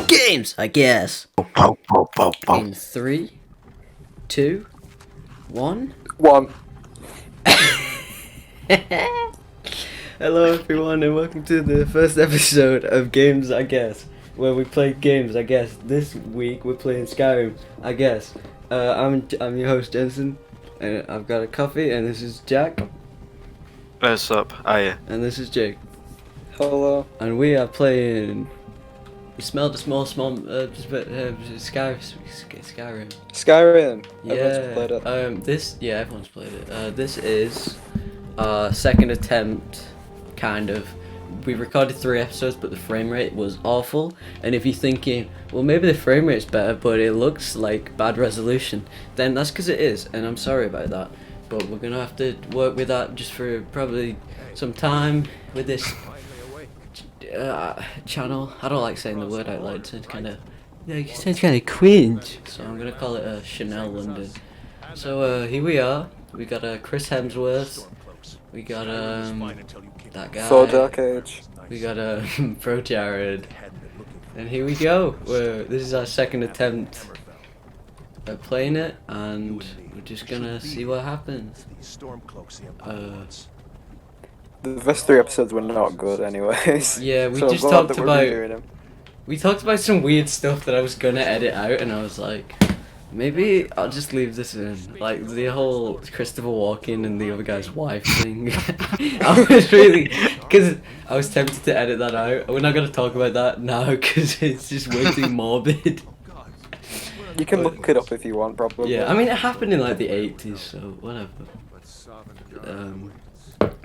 Games, I guess. In 3, 2, 1. Hello everyone and welcome to the first episode of Games, I guess, where we play games, I guess. This week we're playing Skyrim, I guess. I'm your host Jensen, and I've got a coffee, and this is Jack. What's up? Hiya. And this is Jake. Hello. And we are playing. You smelled a small Skyrim. Skyrim. Yeah. Everyone's played it. Everyone's played it. This is our second attempt, kind of. We recorded 3 episodes, but the frame rate was awful. And if you're thinking, well, maybe the frame rate's better, but it looks like bad resolution, then that's because it is, and I'm sorry about that. But we're gonna have to work with that just for probably some time with this channel. I don't like saying the word out loud. It sounds kind of cringe. So I'm gonna call it Chanel London. So here we are. We got Chris Hemsworth. We got that guy. So Dark Age. We got Pro Jared. And here we go. This is our second attempt at playing it, and we're just gonna see what happens. The first 3 episodes were not good, anyways. Yeah, we so just I'm glad talked that we're about. redoing them. We talked about some weird stuff that I was gonna edit out, and I was like, maybe I'll just leave this in. Like the whole Christopher Walken and the other guy's wife thing. I was really, because I was tempted to edit that out. We're not gonna talk about that now because it's just way too morbid. You can look it up if you want, probably. Yeah, I mean it happened in like the 80s, so whatever.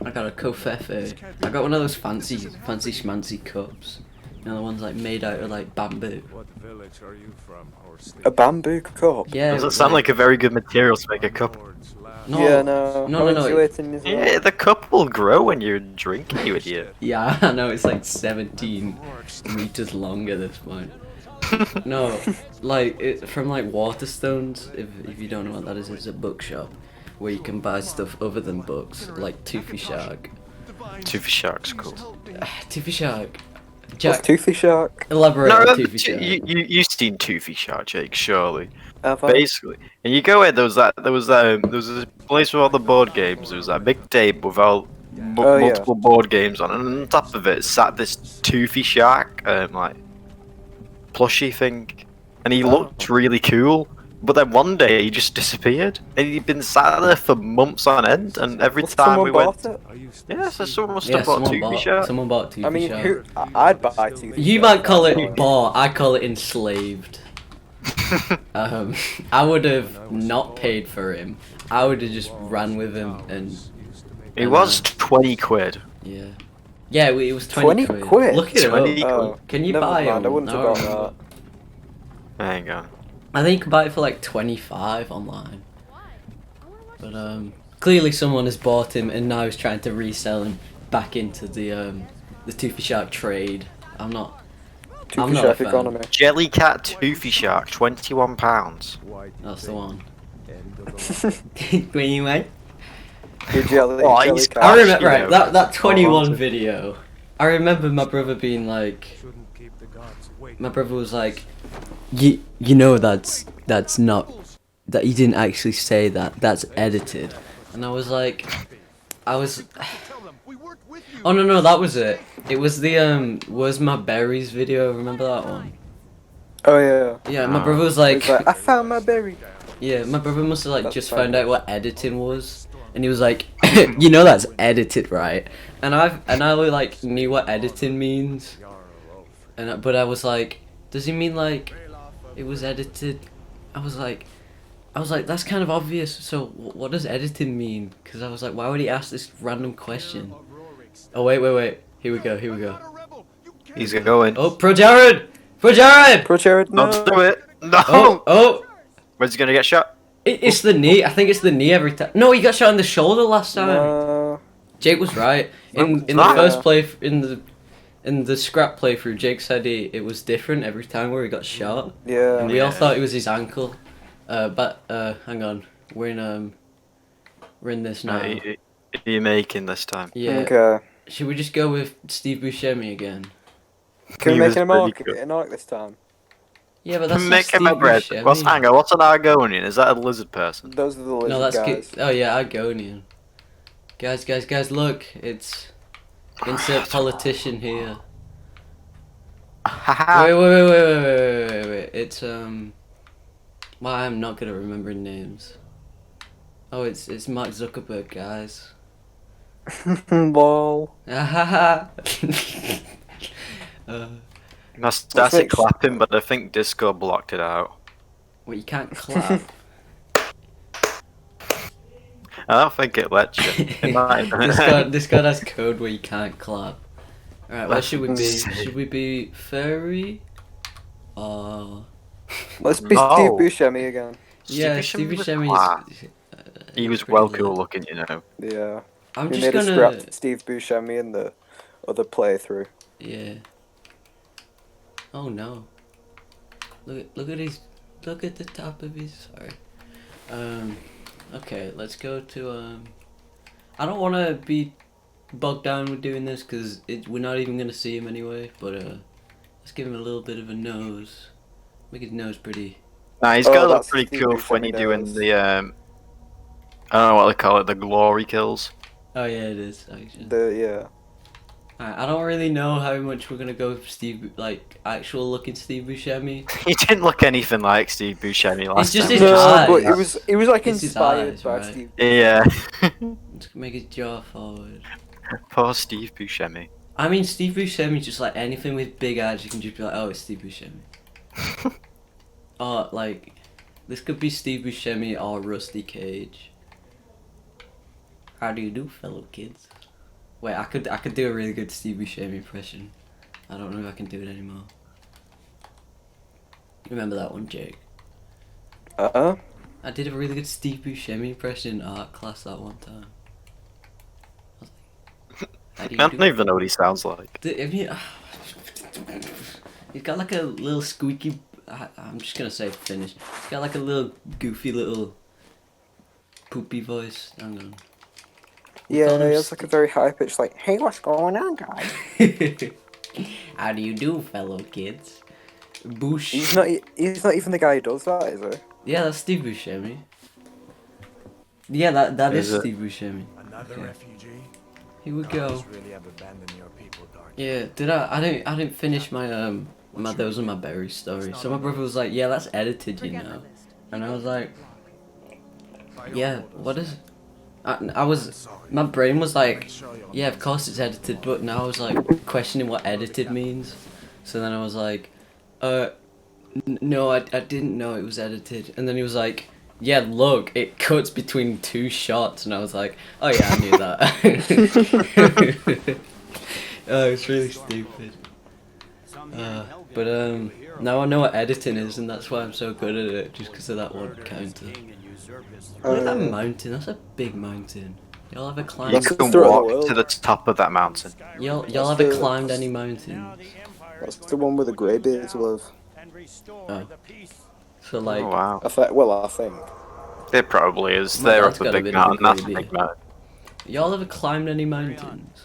I got a Kofefe. I got one of those fancy schmancy cups. You know, the ones like made out of like bamboo. A bamboo cup? Yeah. Does it sound like a very good material to make a cup? No, Yeah, no. No. Insulating as well. Yeah, the cup will grow when you're drinking, you idiot. Yeah, I know, it's like 17 meters long at this point. No, like, from like Waterstones, if you don't know what that is, it's a bookshop where you can buy stuff other than books, like Toothy Shark. Toothy Shark's cool. Toothy Shark. What's Jack, Toothy Shark? elaborate No, on Toothy Shark. you've seen Toothy Shark, Jake, surely. Have I? Basically, and you go in. There was a place with all the board games. There was that big table with all multiple board games on, and on top of it sat this Toothy Shark, like plushie thing, and he looked really cool. But then one day he just disappeared, and he'd been sat there for months on end. And every Must time someone we went, bought it? yeah, so someone must Yeah, have bought Toothy Shark. someone bought Toothy I mean, Shark. I'd buy Toothy You Shark. might call that's it fine. bought, I call it enslaved. I would have not paid for him. I would have just ran with him and... It was 20 quid. Yeah. Yeah, it was 20 quid? Look it 20 up. Oh, Can you never buy mind, him? I wouldn't have No, bought that. Hang on. I think you can buy it for like 25 online. But clearly someone has bought him and now is trying to resell him back into the Toothy Shark trade. I'm not Toothy not a Shark fan. economy. Jellycat Toothy Shark, £21. That's the one. When you went? Your jelly, Oh, jelly he's- cat. I remember, you right, know, that 21 on. video. I remember my brother being like, my brother was like, you know that's not, that he didn't actually say that, that's edited. And I was like, oh no, that was it. It was the Where's My Berries video, remember that one? Oh yeah. Yeah, my brother was like, It's like, I found my berry. yeah, my brother must have like That's just fine. found out what editing was, and he was like, you know that's edited, right? And I like knew what editing means, but I was like, does he mean like it was edited? I was like that's kind of obvious. So what does editing mean? Because I was like, why would he ask this random question? Oh wait, here we go. He's going. Oh, Pro Jared! Pro Jared! No. Don't do it. No. Oh. Where's he gonna get shot? It's the knee. I think it's the knee every time. No, he got shot in the shoulder last time. No. Jake was right. In the Ah. first play in the scrap playthrough, Jake said it was different every time where he got shot, Yeah. and we all thought it was his ankle. But hang on, we're in this now. Are you making this time? Yeah. Okay. Should we just go with Steve Bushemi again? Can He we was make an pretty arc, good. an arc this time? Yeah, but that's not Making Steve my bread. Buscemi. Hang on, what's an Argonian? Is that a lizard person? Those are the lizard No, that's guys. Oh yeah, Argonian. Guys, look! It's insert politician here. Haha. Wait. It's Well, I'm not good at remembering names. Oh, it's Mark Zuckerberg, guys. Lol. uh, I started clapping, but I think Discord blocked it out. well, you can't clap. I don't think it lets you. It might. Discord has code where you can't clap. Alright, what should we be? Should we be furry? Let's be Oh. Steve Buscemi again. Yeah, Steve Steve Buscemi Buscemi was is. He was pretty well lit. cool looking, you know. Yeah. I'm He just made us gonna. scrap Steve Buscemi in the other playthrough. Yeah. Oh no. Look at the top of his. Sorry. Okay, let's go to I don't want to be bogged down with doing this because we're not even gonna see him anyway. But let's give him a little bit of a nose. Make his nose pretty. Nah, he's got to look that's pretty Steve cool Buscemi when you're doing nose. the I don't know what they call it, the glory kills. Oh yeah, it is actually. Yeah. Alright, I don't really know how much we're gonna go for Steve, like actual looking Steve Buscemi. He didn't look anything like Steve Buscemi last just time. his eyes. but it was like It's his inspired eyes, by right? Steve. Yeah. Let's make his jaw forward. Poor Steve Buscemi. I mean, Steve Buscemi, just like anything with big eyes, you can just be like, oh, it's Steve Buscemi. Or like, this could be Steve Buscemi or Rusty Cage. How do you do, fellow kids? Wait, I could do a really good Steve Buscemi impression. I don't know if I can do it anymore. Remember that one, Jake? I did a really good Steve Buscemi impression in art class that one time. I was like, how do I you don't do? even know what he sounds like. He's got like a little squeaky. I'm just gonna say finish. He's got like a little goofy little poopy voice. Hang on. Yeah, call him he has like a very high pitched like, hey, what's going on, guys? How do you do, fellow kids? Bush. He's not even the guy who does that, is he? Yeah, that's Steve Buscemi. Yeah, that is Is it? Steve Buscemi. Another refugee? Here we go. You really have abandoned your people, dark. Yeah, I didn't finish my those are my berry story. So my brother was like, yeah, that's edited, you know. And I was like, yeah, what is? My brain was like, yeah, of course it's edited, but now I was like questioning what edited means. So then I was like, no, I didn't know it was edited. And then he was like, yeah, look, it cuts between two shots. And I was like, oh yeah, I knew that. Oh, it's really stupid. But now I know what editing is, and that's why I'm so good at it, just because of that one counter. Look at that mountain, that's a big mountain. Y'all ever You climbed? That's can the walk world. to the top of that mountain. Y'all ever climbed any mountains? That's the one where the greybeards live. Oh. So like, Oh wow. I think. It probably is. My They're dad's up a got a big bit of a mountain. That's a grey big mountain. y'all ever climbed any mountains?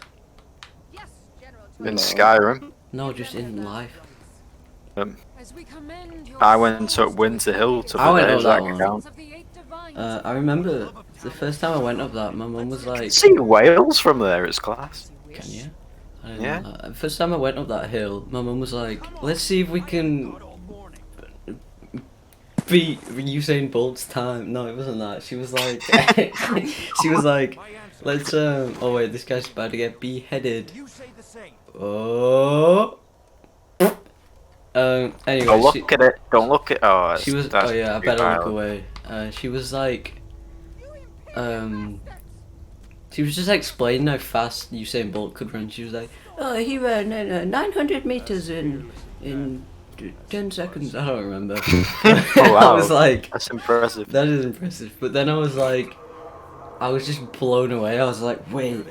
In No. Skyrim, No, just in life. I went to Winter Hill to I went the up that one. account. I remember the first time I went up that, my mum was like, See whales from there, it's class. can you? I didn't Yeah. know that. The first time I went up that hill, my mum was like, let's see if we can beat Usain Bolt's time. No, it wasn't that. She was like, let's oh wait, this guy's about to get beheaded. Oh. Anyway, Don't look at it. Don't look at. Oh, she was. that's Oh yeah, I too better look violent. away. She was like, she was just explaining how fast Usain Bolt could run. She was like, oh, he ran 900 meters in 10 seconds. I don't remember. Oh, I wow. was like, That's impressive. that is impressive. But then I was like, I was just blown away. I was like, wait,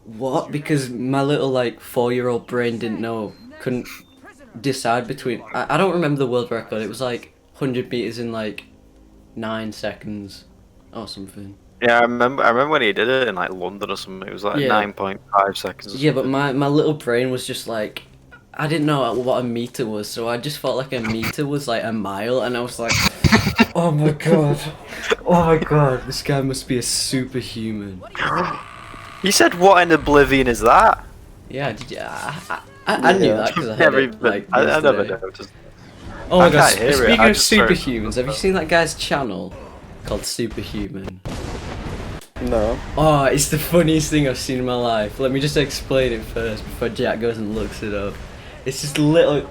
what? Because my little like 4-year-old brain couldn't decide between. I don't remember the world record. It was like 100 meters in like 9 seconds or something. Yeah, I remember when he did it in like London or something. It was like Yeah. 9.5 seconds. or Yeah, but something. my little brain was just like, I didn't know what a meter was, so I just felt like a meter was like a mile, and I was like, oh my god, this guy must be a superhuman. You said what in Oblivion is that? Yeah, did you? I knew that because I heard Never it even, like I never yesterday. noticed. Oh my I god, can't hear it, speaking I of just heard- superhumans, have you seen that guy's channel called Superhuman? No. Oh, it's the funniest thing I've seen in my life. Let me just explain it first before Jack goes and looks it up. It's just little...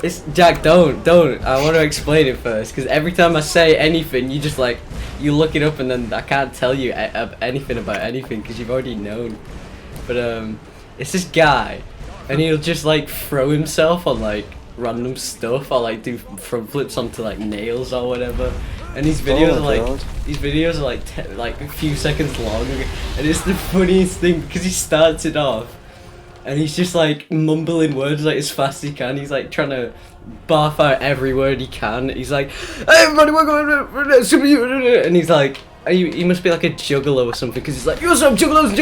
It's Jack, don't. I want to explain it first, because every time I say anything, you just like... You look it up and then I can't tell you anything about anything, because you've already known. But, it's this guy, and he'll just like throw himself on like random stuff, or like do front flips onto like nails or whatever. And these videos Oh are my like God. these videos are like a few seconds long, and it's the funniest thing because he starts it off, and he's just like mumbling words like as fast as he can. He's like trying to barf out every word he can. He's like, "Hey everybody, welcome to Superhuman," and he's like. He must be like a juggalo or something, because he's like, "You're some juggalos,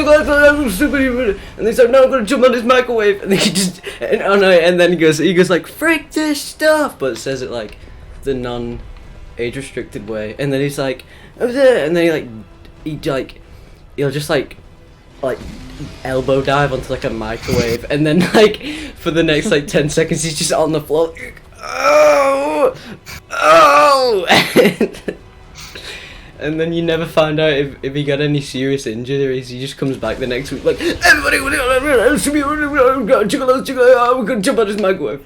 superhuman," and he's like, "No, I'm gonna jump on this microwave," and then he just, and then he goes like, "Freak this stuff," but says it like the non-age restricted way, and then he's like, "Over there," and then he'll just like elbow dive onto like a microwave, and then like for the next like 10 seconds he's just on the floor, oh. And then you never find out if he got any serious injuries. He just comes back the next week like, "Everybody, we're gonna jump on this microwave."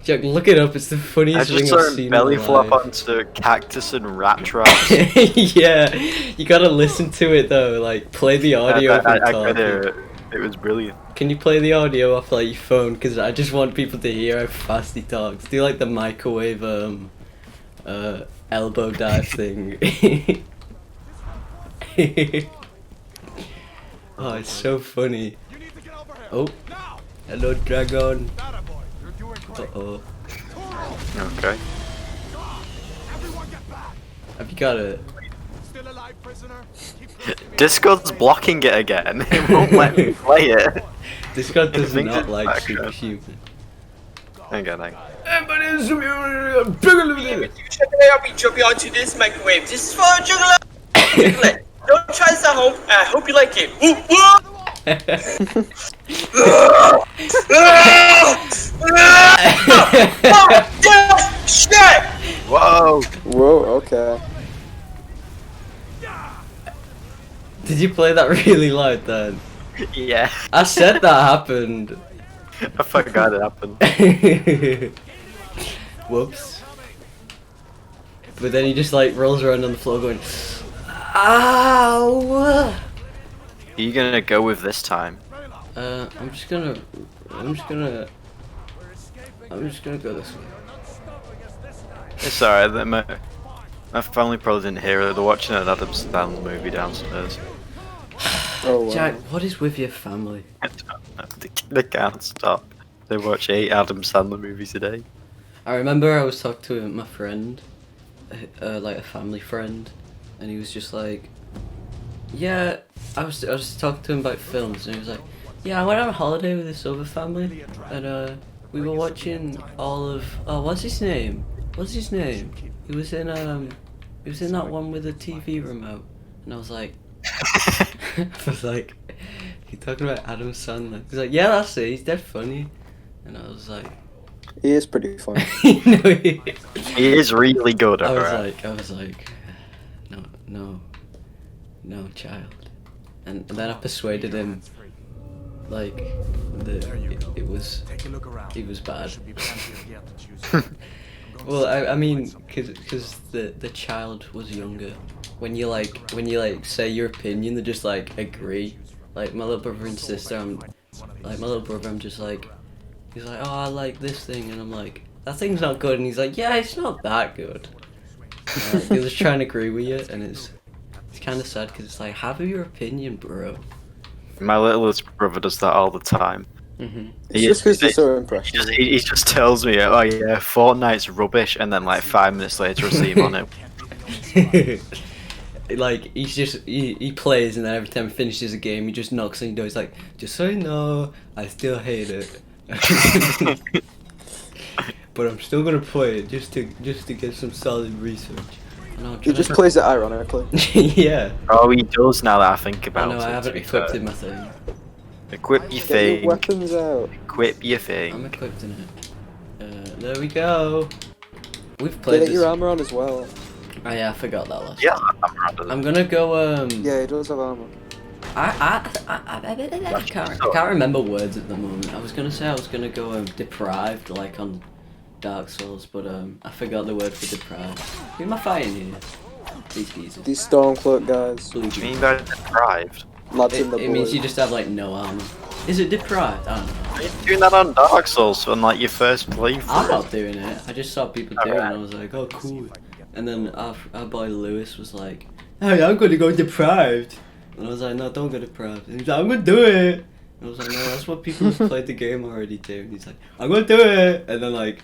Jack, look it up. It's the I funniest just thing saw I've him seen belly in my flop life. onto cactus and rat traps. Yeah, you gotta listen to it though. Like, play the audio. I from could hear talking. it. It was brilliant. Can you play the audio off like your phone? Because I just want people to hear how fast he talks. Do like the microwave elbow dive thing. Oh, it's so funny. Oh, hello dragon. Uh-oh. Okay. Have you got it? Discord's blocking it again. It won't let me play it. This guy does think not it's like back up. Superhuman. Hang on. Everybody is Superhuman. Check it out, we jump onto this microwave. This is for a juggler. Juggler. Don't try this at home. I hope you like it. Woo, woo. Shit! Whoa! Whoa, okay. Did you play that really loud then? Yeah. I said that happened. I forgot it happened. Whoops. But then he just like rolls around on the floor going, "Ow!" Are you gonna go with this time? I'm just gonna go this way. It's alright. My family probably didn't hear it. They're watching an Adam Sandler movie downstairs. Oh, wow. Jack, what is with your family? They can't stop. They watch 8 Adam Sandler movies a day. I remember I was talking to my friend, like a family friend, and he was just like, "Yeah," I was talking to him about films, and he was like, "Yeah, I went on a holiday with this other family, and we were watching all of what's his name? He was in that one with the TV remote," and I was like, "You talking about Adam Sandler?" He's like, "Yeah, that's it. He's dead funny," and I was like, He is pretty funny. "No." He is really good. I Alright. was like, no, child. And then I persuaded him, like, that it was, Take a look around. he was There bad. should be plenty of gear to choose from. Well, I mean, cause the child was younger. When you say your opinion, they just like agree. Like my little brother and sister, I'm just like, he's like, "Oh, I like this thing," and I'm like, "That thing's not good," and he's like, "Yeah, it's not that good." He was trying to agree with you, and it's kind of sad because it's like, have your opinion, bro. My littlest brother does that all the time. It's just because he's so impressive. He just tells me, "Oh yeah, Fortnite's rubbish," and then like 5 minutes later, I see him on it. Like he plays, and then every time he finishes a game, he just knocks on your door. He's like, "Just so you know, I still hate it." But I'm still gonna play it just to get some solid research. I know, I'm He trying just to... plays it ironically. Yeah. Oh, he does now that I think I about know, it. I to haven't be equipped fair. in my thing. Equip your Get your thing. weapons out. Equip your I'm thing. equipped in it. There we go. We've played Get this. your armor on as well. Oh yeah, I forgot that last Yeah, time. I'm I'm gonna go, Yeah, he does have armor. I can't remember words at the moment. I was gonna say I was gonna go deprived like on Dark Souls, but I forgot the word for deprived. Who am I fighting here? These geezers. These Stormcloak guys. Blue What do you mean geezers. they're deprived? Lads in the It means blue. you just have like no armor. Is it deprived? I don't know. Are you doing that on Dark Souls on like your first I'm playthrough? not doing it. I just saw people doing it and I was like, oh cool. And then our boy Lewis was like, hey, I'm gonna go deprived. And I was like, no, don't go deprived. And he's like, I'm gonna do it. And I was like, no, that's what people who've played the game already do. And he's like, I'm gonna do it. And then like,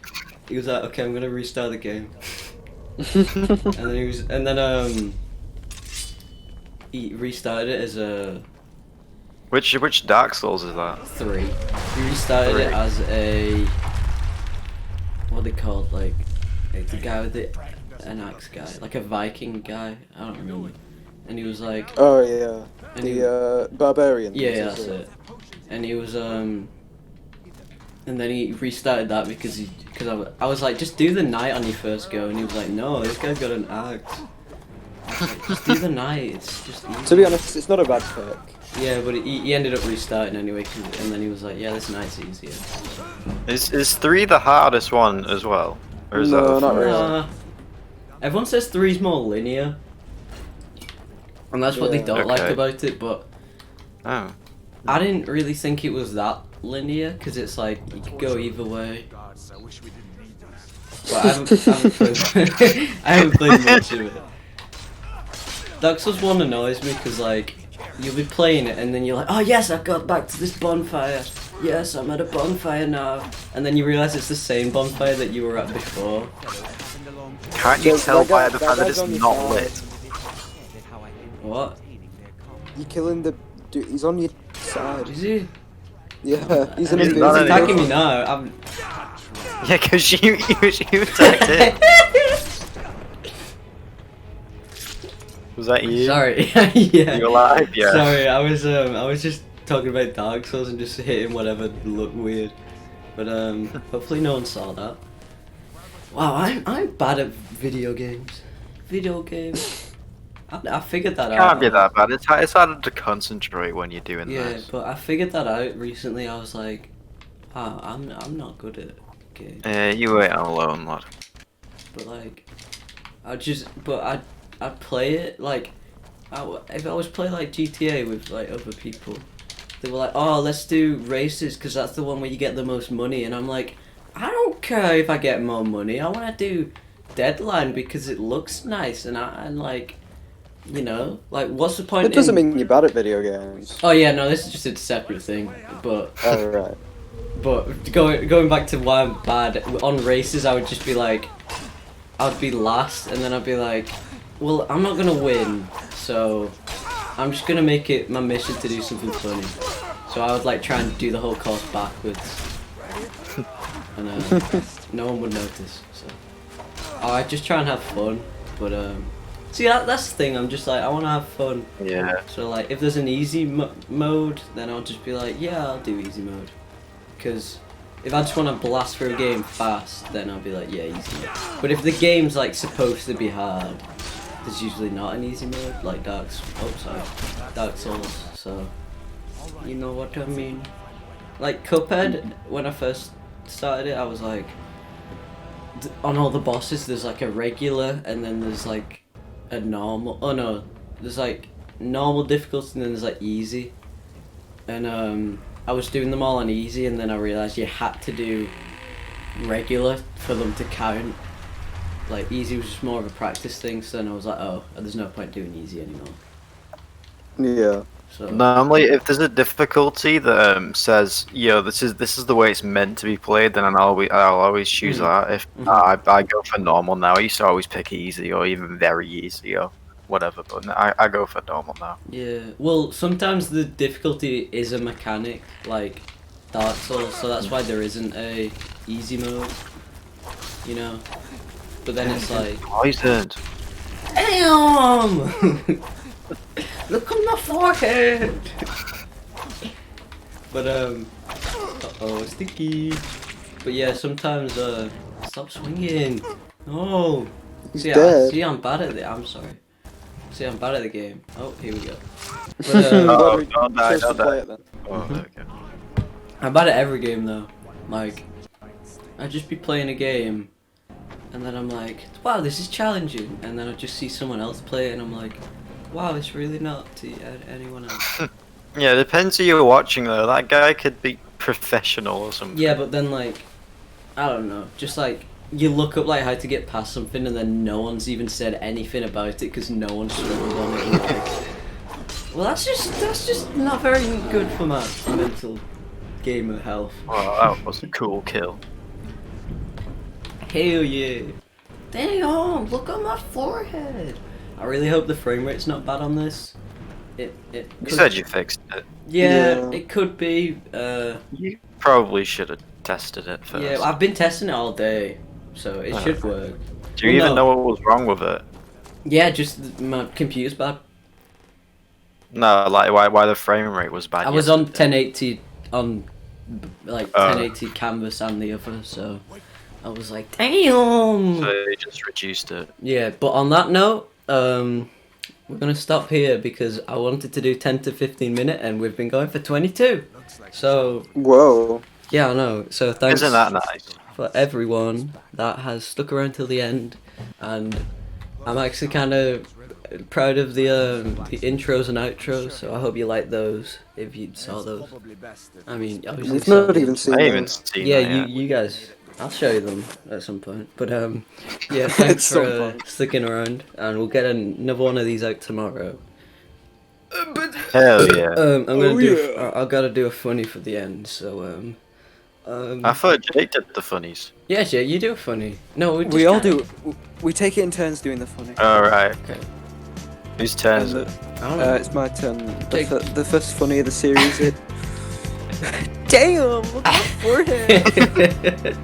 he was like, okay, I'm gonna restart the game. And then he restarted it as a Which Dark Souls is that? 3. He restarted it as a, what are they called? Like, it's the guy with an axe guy, like a Viking guy. I don't remember. And he was like, Oh yeah. and he, The barbarian. yeah, that's it. And he was and then he restarted that because I was like, just do the knight on your first go, and he was like, no, this guy's got an axe. I was like, just do the knight. It's just easy. To be honest, it's not a bad pick. Yeah, but he ended up restarting anyway, and then he was like, yeah, this knight's easier. Is 3 the hardest one as well? Or is No, that not really. Everyone says 3's more linear, and that's what they Yeah. don't like Okay. about it. But Oh. I didn't really think it was that linear because it's like you could go either way. Gods, I wish we didn't need this. But I haven't played. I haven't played much of it. Dark Souls 1 annoys me because like you'll be playing it and then you're like, oh yes, I've got back to this bonfire. Yes, I'm at a bonfire now. And then you realise it's the same bonfire that you were at before. Can't you Just tell like by that- the that fact that guy's it's on your not side. lit? What? You're killing the dude. He's on your side. Is he? Yeah, he's an He's He's not invisible. attacking me now. I'm. Yeah, because you attacked him. Was that you? Sorry. Yeah. You alive? Yeah. Sorry, I was just talking about Dark Souls and just hitting whatever looked weird. But hopefully no one saw that. Wow, I'm bad at video games. Video games. I figured that out. Can't be that bad. It's harder to concentrate when you're doing Yeah, this. but I figured that out recently. I was like, oh, I'm not good at games. You ain't alone, lad. But like, I'd play it like, if I was playing like GTA with like other people, they were like, oh, let's do races because that's the one where you get the most money, and I'm like, I don't care if I get more money. I want to do Deadline because it looks nice, and I'm like, you know, like what's the point? It doesn't in... mean you're bad at video games. Oh yeah, no, this is just a separate thing, but. Oh right. But going back to why I'm bad on races, I would just be like, I'd be last, and then I'd be like, well, I'm not gonna win, so I'm just gonna make it my mission to do something funny. So I would like try and do the whole course backwards, and no one would notice. So I just try and have fun, but see that's the thing. I'm just like I want to have fun. Yeah. So like if there's an easy mode, then I'll just be like, yeah, I'll do easy mode. Because if I just want to blast through a game fast, then I'll be like, yeah, easy mode. But if the game's like supposed to be hard, there's usually not an easy mode, like Dark Souls, so you know what I mean. Like Cuphead, when I first started it, I was like, on all the bosses there's like a regular, and then there's like a normal, oh no, there's like normal difficulty and then there's like easy. And I was doing them all on easy, and then I realised you had to do regular for them to count. Like easy was just more of a practice thing, so then I was like, oh, there's no point doing easy anymore. Yeah. So Normally, if there's a difficulty that says, yo, this is the way it's meant to be played, then I'll always choose that. If I go for normal now, I used to always pick easy or even very easy or whatever, but I go for normal now. yeah, well, sometimes the difficulty is a mechanic. Like Dark Souls, so that's why there isn't a easy mode, you know. But then it's like, Poisoned. damn! Look on my forehead. But uh-oh, sticky. But yeah, sometimes stop swinging. No. He's See, dead. see, I'm bad at it. I'm sorry. See, I'm bad at the game. Oh, here we go. But, Oh, Choose don't die, to don't play die. it then. Oh, there we go. I'm bad at every game though. Like, I'd just be playing a game, and then I'm like, wow, this is challenging. And then I just see someone else play it, and I'm like, wow, it's really not to anyone else. Yeah, it depends who you're watching though. That guy could be professional or something. Yeah, but then like, I don't know, just like you look up like how to get past something, and then no one's even said anything about it because no one's struggled on it. And like, well, that's just not very good for my mental gamer health. Oh, that was a cool kill. Hell yeah! Damn, look on my forehead. I really hope the frame rate's not bad on this. It You could- said you fixed it. Yeah, Yeah. it could be. You probably should have tested it first. Yeah, I've been testing it all day, so it should work. Do you Well, even no. know what was wrong with it? Yeah, just my computer's bad. No, like why the frame rate was bad. I was on yesterday. 1080 on like Oh. 1080 canvas and the other, so I was like, damn. So they just reduced it. Yeah, but on that note, we're gonna stop here because I wanted to do 10 to 15 minute, and we've been going for 22. So Whoa. yeah, I know. So thanks Isn't that nice? for everyone that has stuck around till the end, and I'm actually kind of proud of the intros and outros. So I hope you like those if you saw those. Probably best if I mean, obviously We've saw not them. even seen I them. haven't seen Yeah, that you yet. guys. I'll show you them at some point. But yeah, At thanks some for point. sticking around, and we'll get another one of these out tomorrow. Hell yeah. I'm gonna Oh, do. yeah. I gotta do a funny for the end. So I thought Jake did the funnies. yeah, Jay, you do a funny. No, we, just We all kinda- do. We take it in turns doing the funny. Alright. Okay. Whose turn is And, it? I don't know. it's my turn. Jake. The first funny of the series. Damn! Look at my forehead.